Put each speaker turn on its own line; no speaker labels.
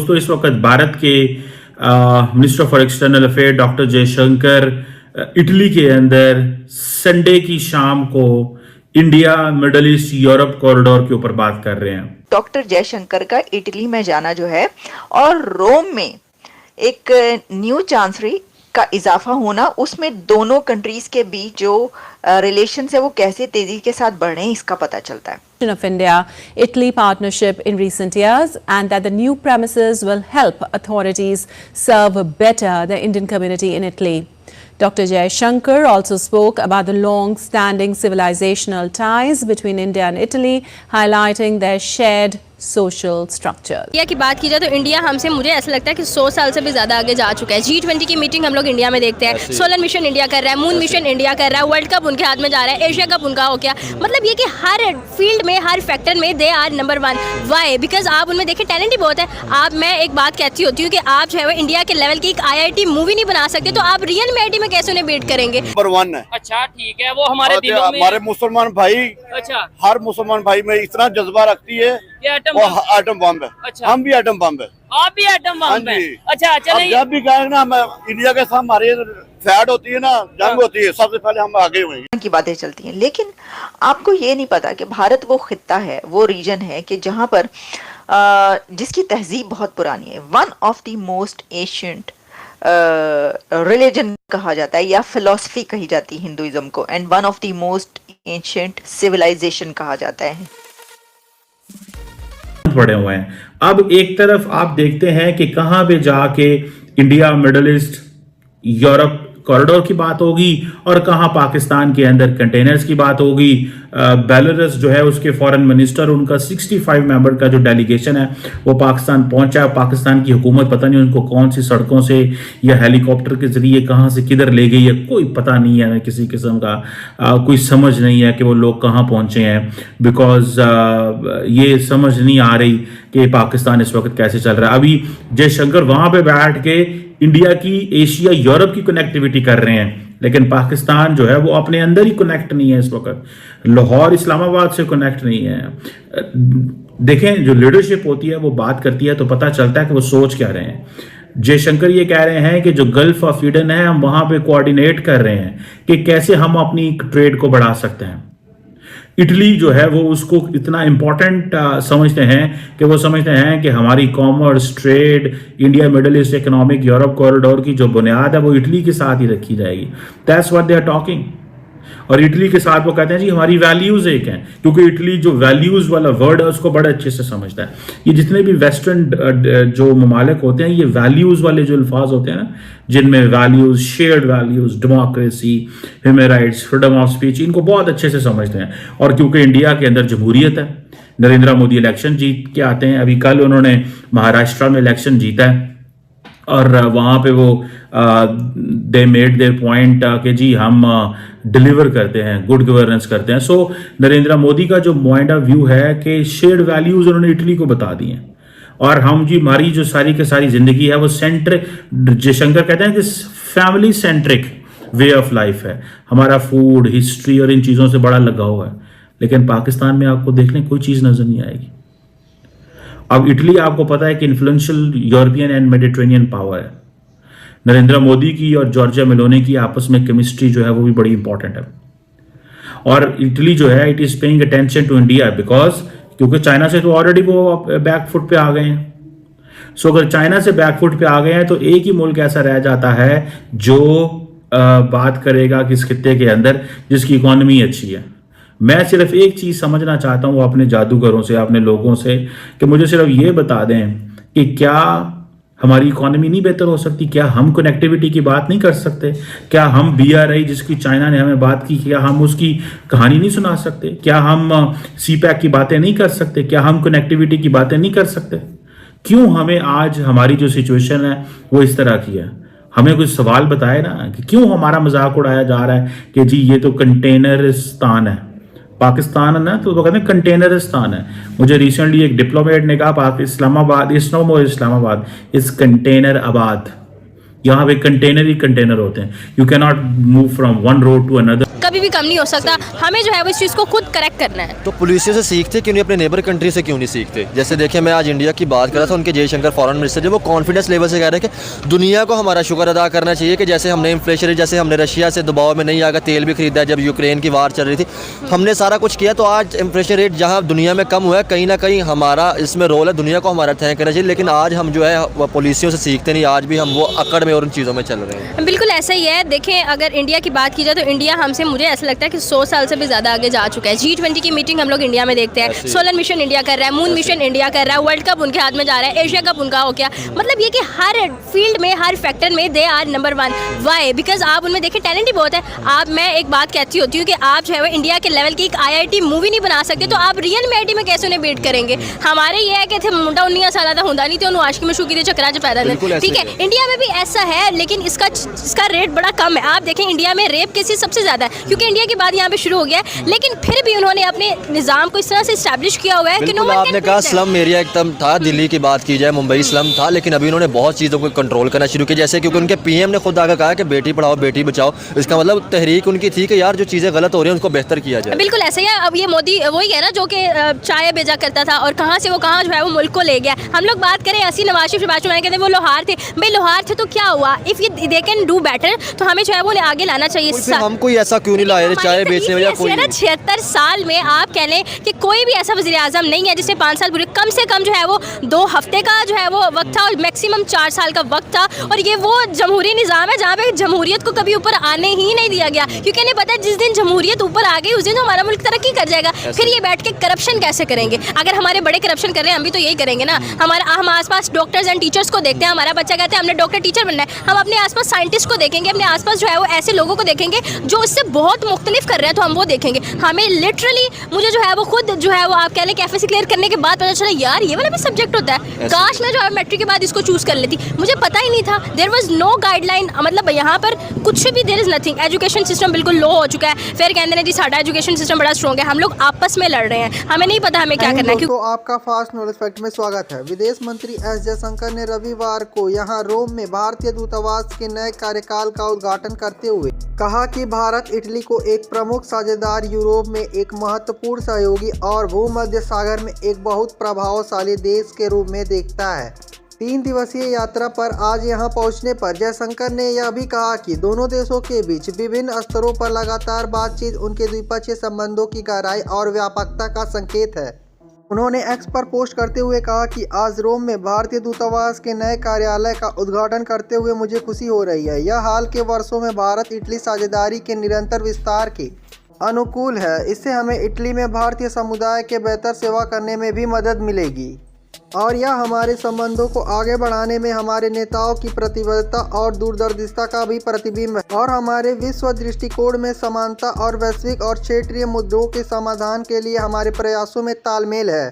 दोस्तों, इस वक्त भारत के minister for external affair doctor Jaishankar Italy के अंदर संडे की शाम को India middle east Europe corridor के ऊपर बात कर रहे हैं।
डॉक्टर जयशंकर का इटली में जाना जो है और रोम में एक न्यू चांसलरी का इजाफा होना, उसमें दोनों कंट्रीज के बीच जो रिलेशन है वो कैसे तेजी के साथ बढ़ रहे हैं इसका पता चलता है।
Of India-Italy partnership in recent years, and that the new premises will help authorities serve better the Indian community in Italy. Dr. Jaishankar also spoke about the long-standing civilizational ties between India and Italy, highlighting their shared social structure.
India की बात की जाए तो India हमसे, मुझे ऐसा लगता है कि 100 साल से भी ज़्यादा आगे जा चुका है। G20 की मीटिंग हम लोग इंडिया में देखते हैं, सोलर मिशन इंडिया कर रहा है, मून मिशन इंडिया कर रहा है, वर्ल्ड कप उनके हाथ में जा रहा है, एशिया कप उनका हो गया। मतलब ये कि हर फील्ड में, हर फैक्टर में they are number 1। Why? Because आप उनमें देखें टैलेंट ही बहुत है। आप, मैं एक बात कहती होती हूँ कि आप जो है वो इंडिया के लेवल की एक IIT मूवी नहीं बना सकते, तो आप रियल में IIT में कैसे उन्हें बीट करेंगे?
नंबर 1 है।
अच्छा ठीक है, वो हमारे दिलों में,
हमारे मुसलमान भाई,
अच्छा
हर मुसलमान भाई में इतना जज्बा रखती है, एटम बम है।
अच्छा।
हम भी एटम बम है।
आप भी एटम बम है। अच्छा चलिए,
जब भी कहेंगे ना, हम इंडिया के साथ हमारी फैड होती है ना, जंग होती है, सबसे पहले हम आगे हुए
की बातें चलती हैं। लेकिन आपको ये नहीं पता कि भारत वो खित्ता है, वो रीजन है कि जहां पर जिसकी तहजीब बहुत पुरानी है। One of the most ancient religion कहा जाता है या फिलॉसफी कही जाती है हिंदुइज्म को, and one of the most ancient civilization कहा जाता है।
पड़े हुए हैं। अब एक तरफ आप देखते हैं कि कहां पे जाके India middle east Europe corridor की बात होगी और कहां पाकिस्तान के अंदर कंटेनर्स की बात होगी। बेलारूस जो है उसके फॉरेन मिनिस्टर, उनका 65 मेंबर का जो डेलीगेशन है वो पाकिस्तान पहुंचा। पाकिस्तान की हुकूमत पता नहीं उनको कौन सी सड़कों से या हेलीकॉप्टर के जरिए कहां से किधर ले गई है, कोई पता नहीं है, किसी किस्म का कोई समझ नहीं है कि वो लोग कहां पहुंचे हैं। बिकॉज ये समझ नहीं आ रही कि पाकिस्तान इस वक्त कैसे चल रहा है। अभी जयशंकर वहां पे बैठ के इंडिया की एशिया यूरोप की कनेक्टिविटी कर रहे हैं, लेकिन पाकिस्तान जो है वो अपने अंदर ही कनेक्ट नहीं है इस वक्त, लाहौर इस्लामाबाद से कनेक्ट नहीं है। देखें, जो लीडरशिप होती है वो बात करती है तो पता चलता है कि वो सोच क्या रहे हैं। जयशंकर ये कह रहे हैं कि जो गल्फ ऑफ ईडन है, हम वहां पे कोऑर्डिनेट कर रहे हैं कि कैसे हम अपनी ट्रेड को बढ़ा सकते हैं। इटली जो है वो उसको इतना इंपॉर्टेंट समझते हैं कि वो समझते हैं कि हमारी commerce, trade, India middle east economic Europe corridor की जो बुनियाद है वो इटली के साथ ही रखी जाएगी। That's what they are talking. और इटली के साथ वो कहते हैं जी हमारी वैल्यूज एक हैं, क्योंकि इटली जो वैल्यूज वाला वर्ड है उसको बड़े अच्छे से समझता है। ये जितने भी वेस्टर्न जो ममालिक होते हैं, ये वैल्यूज वाले जो अल्फाज होते हैं ना, जिनमें values, shared values, democracy, human rights, freedom of speech, इनको बहुत अच्छे से समझते हैं। और क्योंकि इंडिया के अंदर जमहूरियत है, नरेंद्र मोदी इलेक्शन जीत के आते हैं। अभी कल उन्होंने महाराष्ट्र में इलेक्शन जीता है और वहाँ पे वो दे मेड देयर पॉइंट कि जी हम डिलीवर करते हैं, गुड गवर्नेंस करते हैं। सो नरेंद्र मोदी का जो पॉइंट ऑफ व्यू है कि शेयर्ड वैल्यूज उन्होंने इटली को बता दी हैं, और हम जी हमारी जो सारी की सारी जिंदगी है वो जयशंकर कहते हैं कि family centric way of life है। हमारा फूड, हिस्ट्री और इन चीज़ों से बड़ा लगाव है। लेकिन पाकिस्तान में आपको देखने कोई चीज़ नजर नहीं आएगी। अब इटली आपको पता है कि influential European and Mediterranean power है। नरेंद्र मोदी की और जॉर्जिया मेलोनी की आपस में केमिस्ट्री जो है वो भी बड़ी इंपॉर्टेंट है। और इटली जो है it is paying attention to India because क्योंकि चाइना से तो ऑलरेडी वो बैक फुट पे आ गए हैं। सो अगर चाइना से बैक फुट पे आ गए हैं तो एक ही मुल्क ऐसा रह जाता है जो बात करेगा किस खित्ते के अंदर जिसकी इकोनॉमी अच्छी है। मैं सिर्फ एक चीज समझना चाहता हूं अपने जादूगरों से, अपने लोगों से, कि मुझे सिर्फ ये बता दें कि क्या हमारी इकोनॉमी नहीं बेहतर हो सकती? क्या हम कनेक्टिविटी की बात नहीं कर सकते? क्या हम BRI जिसकी चाइना ने हमें बात की, क्या हम उसकी कहानी नहीं सुना सकते? क्या हम CPEC की बातें नहीं कर सकते? क्या हम कनेक्टिविटी की बातें नहीं कर सकते? क्यों हमें आज हमारी जो सिचुएशन है वो इस तरह की है? हमें कुछ सवाल बताए ना कि क्यों हमारा मजाक उड़ाया जा रहा है कि जी ये तो कंटेनरिस्तान है। पाकिस्तान है ना तो वो कहते हैं कंटेनरिस्तान है। मुझे रिसेंटली एक डिप्लोमेट ने कहा Islamabad is no more Islamabad, is container आबाद। यहाँ पे कंटेनर ही कंटेनर होते हैं। You can not move from one road to another.
कभी भी कम नहीं हो सकता। हमें जो है वो इस चीज़ को खुद करेक्ट करना है।
तो पुलिसियों से सीखते क्यों नहीं, अपने नेबर कंट्री से क्यों नहीं सीखते? जैसे देखिए, मैं आज इंडिया की बात कर रहा था, उनके जयशंकर फॉरेन मिनिस्टर जो वो कॉन्फिडेंस लेवल से कह रहे हैं कि दुनिया को हमारा शुक्र अदा करना चाहिए कि जैसे हमने इन्फ्लेशन, जैसे हमने रशिया से दबाव में नहीं आकर तेल भी खरीदा जब यूक्रेन की वार चल रही थी, हमने सारा कुछ किया, तो आज इन्फ्लेशन रेट जहाँ दुनिया में कम हुआ है, कहीं ना कहीं हमारा इसमें रोल है, दुनिया को हमारा थैंक करना चाहिए। लेकिन आज हम जो है वो पुलिसियों से सीखते नहीं, आज भी हम वो अकड़ में और उन चीज़ों में चल रहे हैं।
बिल्कुल ऐसा ही है। देखें, अगर इंडिया की बात की जाए तो इंडिया हमसे, मुझे ऐसा लगता है कि 100 साल से भी ज़्यादा आगे जा चुका है। G20 की मीटिंग हम लोग इंडिया में देखते हैं, सोलर मिशन इंडिया कर रहा है, मून मिशन इंडिया कर रहा है, वर्ल्ड कप उनके हाथ में जा रहा है, एशिया कप उनका हो गया। मतलब ये कि हर फील्ड में, हर फैक्टर में they are number 1। Why? Because आप उनमें देखें टैलेंट ही बहुत है। आप, मैं एक बात कहती होती हूँ कि आप जो है वो इंडिया के लेवल की एक IIT मूवी नहीं बना सकते, तो आप रियल में IIT में कैसे उन्हें बीट करेंगे? हमारे ये है कि थे मुंडा 19 साल का होंदा नहीं तो उन्होंने आशिकी में शुकी दे चक्रा च पैदा नहीं। ठीक है, इंडिया में भी ऐसा है, लेकिन इसका रेट बड़ा कम है। आप देखें, इंडिया में रेप केसेस सबसे ज़्यादा है क्योंकि इंडिया के बाद यहाँ पे शुरू हो गया है, लेकिन फिर भी उन्होंने अपने निज़ाम को इस तरह से इस्टेब्लिश किया हुआ है कि नो,
आपने कहा स्लम एरिया एकदम था, दिल्ली की बात की जाए, मुंबई स्लम था, लेकिन अभी उन्होंने बहुत चीज़ों को कंट्रोल करना शुरू किया। जैसे क्योंकि उनके PM ने खुद आकर कहा कि बेटी पढ़ाओ बेटी बचाओ, इसका मतलब तहरीक उनकी थी कि यार जो चीज़ें गलत हो रही हैं उनको बेहतर किया जाए।
बिल्कुल ऐसा ही है। अब ये मोदी वही है ना जो कि चाय भेजा करता था और कहाँ से वो कहाँ जो है वो मुल्क को ले गया। हम लोग बात करें ऐसी नवाज शरीफ कहते हैं वो लोहार थे, भाई लोहार थे तो क्या हुआ? If they can do better तो हमें जो है वो आगे लाना चाहिए।
हम कोई ऐसा क्यों नहीं लाए चाय बेचने में?
76 साल में आप कह लें कि कोई भी ऐसा वज़ीर आज़म नहीं है जिसने 5 साल पूरे, कम से कम जो है वो 2 हफ्ते का जो है वो वक्त था और मैक्सिमम 4 साल का वक्त था। और ये वो जमहूरी निज़ाम है जहाँ पे जमहूरियत को कभी ऊपर आने ही नहीं दिया गया, क्योंकि इन्हें पता है जिस दिन जमहूरियत ऊपर आ गई उस दिन तो हमारा मुल्क तरक्की कर जाएगा। फिर ये बैठ के करप्शन कैसे करेंगे? अगर हमारे बड़े करप्शन कर रहे हैं, हम भी तो यही करेंगे ना। हम आसपास डॉक्टर्स एंड टीचर्स को देखते हैं, हमारा बच्चा कहते हैं हमने डॉक्टर टीचर बनना है, हम अपने आसपास साइंटिस्ट को देखेंगे, अपने आसपास जो है वो ऐसे लोगों को देखेंगे जो इससे बहुत मुख्तलिफ कर रहे हैं, तो हम वो देखेंगे। हमें लिटरली, मुझे जो है वो खुद जो है वो आप कह लें कि FSC क्लियर करने के बाद पता चला यार ये वाला भी सब्जेक्ट होता है। काश मैं जो है मैट्रिक के बाद इसको चूज़ कर लेती, मुझे पता ही नहीं था। देयर वाज नो गाइडलाइन, मतलब यहाँ पर कुछ भी, there is nothing. Education system बिल्कुल लो हो चुका है। फिर कहते हैं जी साडा एजुकेशन सिस्टम बड़ा स्ट्रॉन्ग है, हम लोग आपस में लड़ रहे हैं, हमें नहीं पता हमें क्या करना है।
तो आपका फास्ट नॉलेज फैक्ट में स्वागत है। विदेश मंत्री S जयशंकर ने रविवार को यहाँ रोम में भारतीय दूतावास के नए कार्यकाल का उद्घाटन करते हुए कहा कि भारत इटली को एक प्रमुख साझेदार, यूरोप में एक महत्वपूर्ण सहयोगी और भूमध्य सागर में एक बहुत प्रभावशाली देश के रूप में देखता है। 3 दिवसीय यात्रा पर आज यहां पहुंचने पर जयशंकर ने यह भी कहा कि दोनों देशों के बीच विभिन्न स्तरों पर लगातार बातचीत उनके द्विपक्षीय संबंधों की गहराई और व्यापकता का संकेत है। उन्होंने X पर पोस्ट करते हुए कहा कि आज रोम में भारतीय दूतावास के नए कार्यालय का उद्घाटन करते हुए मुझे खुशी हो रही है। यह हाल के वर्षों में भारत इटली साझेदारी के निरंतर विस्तार के अनुकूल है। इससे हमें इटली में भारतीय समुदाय के बेहतर सेवा करने में भी मदद मिलेगी और यह हमारे संबंधों को आगे बढ़ाने में हमारे नेताओं की प्रतिबद्धता और दूरदर्शिता का भी प्रतिबिंब है और हमारे विश्व दृष्टिकोण में समानता और वैश्विक और क्षेत्रीय मुद्दों के समाधान के लिए हमारे प्रयासों में तालमेल है।